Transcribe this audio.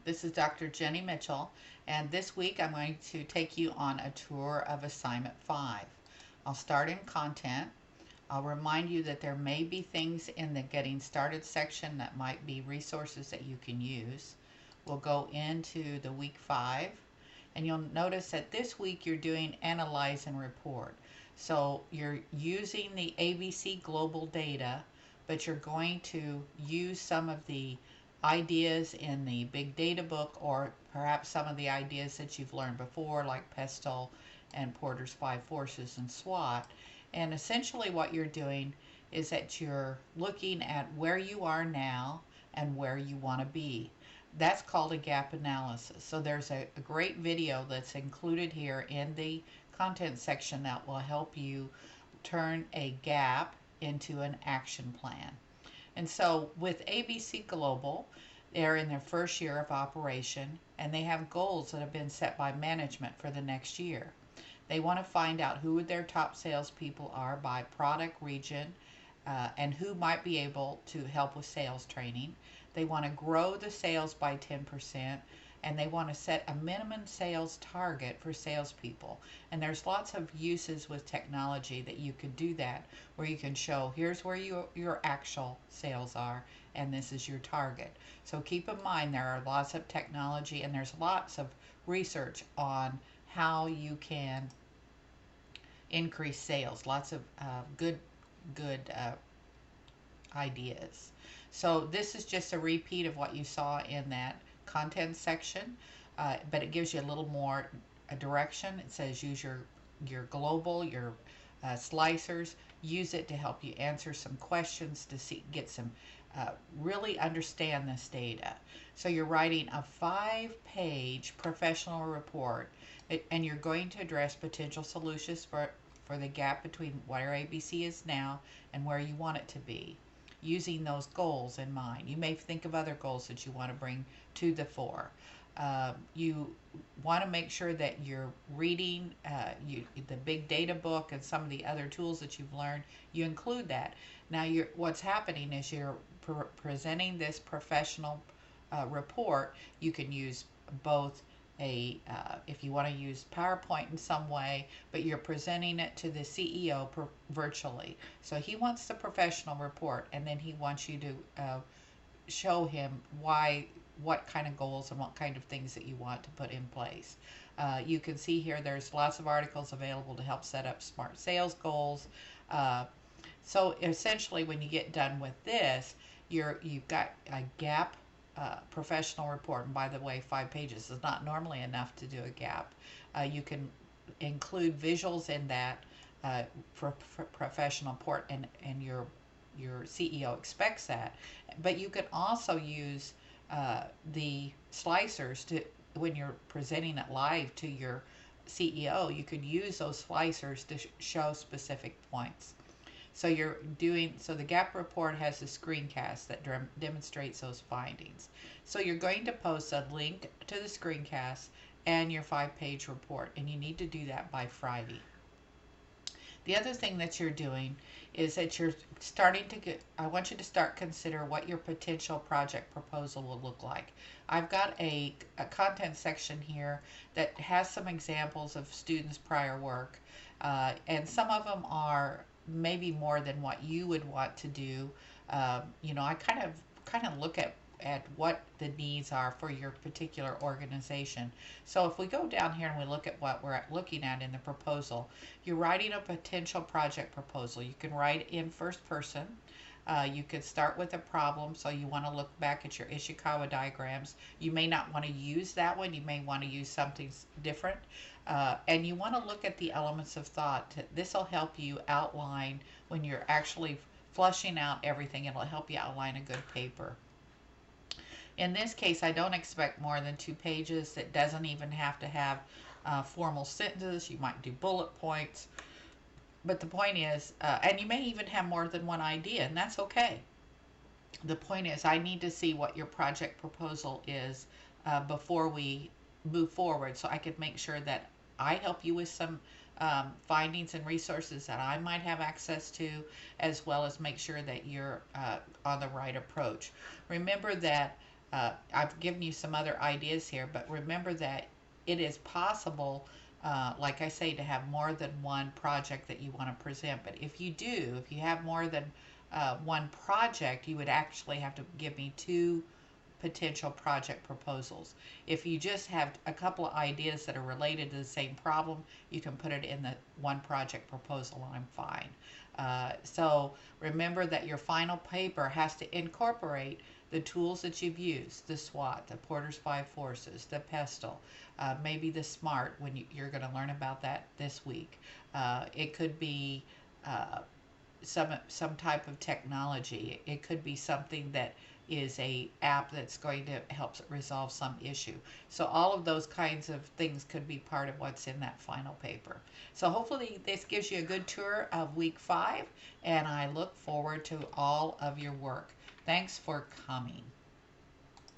This is Dr. Jenny Mitchell, and this week I'm going to take you on a tour of Assignment 5. I'll start in content. I'll remind you that there may be things in the Getting Started section that might be resources that you can use. We'll go into the week 5, and you'll notice that this week you're doing Analyze and Report. So you're using the ABC Global data, but you're going to use some of the ideas in the big data book, or perhaps some of the ideas that you've learned before, like PESTEL and Porter's Five Forces and SWOT. And essentially what you're doing is that you're looking at where you are now and where you want to be. That's called a gap analysis. So there's a great video that's included here in the content section that will help you turn a gap into an action plan. And so with ABC Global, they're in their first year of operation, and they have goals that have been set by management for the next year. They want to find out who their top salespeople are by product, region, and who might be able to help with sales training. They want to grow the sales by 10%, and they want to set a minimum sales target for salespeople. And there's lots of uses with technology that you could do that, where you can show here's where your actual sales are, and this is your target. So keep in mind there are lots of technology, and there's lots of research on how you can increase sales. Lots of good ideas. So this is just a repeat of what you saw in that content section, but it gives you a little more direction. It says use your global, your slicers. Use it to help you answer some questions, to get some really understand this data. So you're writing a 5-page professional report, and you're going to address potential solutions for the gap between where ABC is now and where you want it to be, using those goals in mind. You may think of other goals that you want to bring to the fore. You want to make sure that you're reading the big data book and some of the other tools that you've learned. You include that. Now, what's happening is you're presenting this professional report. You can use both if you want to use PowerPoint in some way, but you're presenting it to the CEO virtually. So he wants the professional report, and then he wants you to show him what kind of goals and what kind of things that you want to put in place. You can see here there's lots of articles available to help set up smart sales goals. So essentially when you get done with this, you've got a gap professional report. And by the way, 5 pages is not normally enough to do a gap. You can include visuals in that for professional report, and your CEO expects that. But you can also use the slicers to, when you're presenting it live to your CEO, you could use those slicers to show specific points. So the gap report has a screencast that demonstrates those findings. So you're going to post a link to the screencast and your 5-page report, and you need to do that by Friday. The other thing that you're doing is that you're I want you to start consider what your potential project proposal will look like. I've got a content section here that has some examples of students' prior work, and some of them are maybe more than what you would want to do. I kind of look at what the needs are for your particular organization. So if we go down here and we look at what we're looking at in the proposal, you're writing a potential project proposal. You can write in first person. You could start with a problem, so you want to look back at your Ishikawa diagrams. You may not want to use that one. You may want to use something different. And you want to look at the elements of thought. This will help you outline when you're actually flushing out everything. It'll help you outline a good paper. In this case, I don't expect more than 2 pages. It doesn't even have to have formal sentences. You might do bullet points. But the point is, and you may even have more than one idea, and that's okay. The point is, I need to see what your project proposal is before we move forward, so I could make sure that I help you with some findings and resources that I might have access to, as well as make sure that you're on the right approach. Remember that I've given you some other ideas here, but remember that it is possible, like I say, to have more than one project that you want to present. But if you have more than one project, you would actually have to give me two potential project proposals. If you just have a couple of ideas that are related to the same problem, you can put it in the one project proposal and I'm fine. So remember that your final paper has to incorporate the tools that you've used, the SWOT, the Porter's Five Forces, the PESTLE, maybe the SMART when you're going to learn about that this week. It could be some type of technology. It could be something that is a app that's going to help resolve some issue. So all of those kinds of things could be part of what's in that final paper. So hopefully this gives you a good tour of week 5, and I look forward to all of your work. Thanks for coming.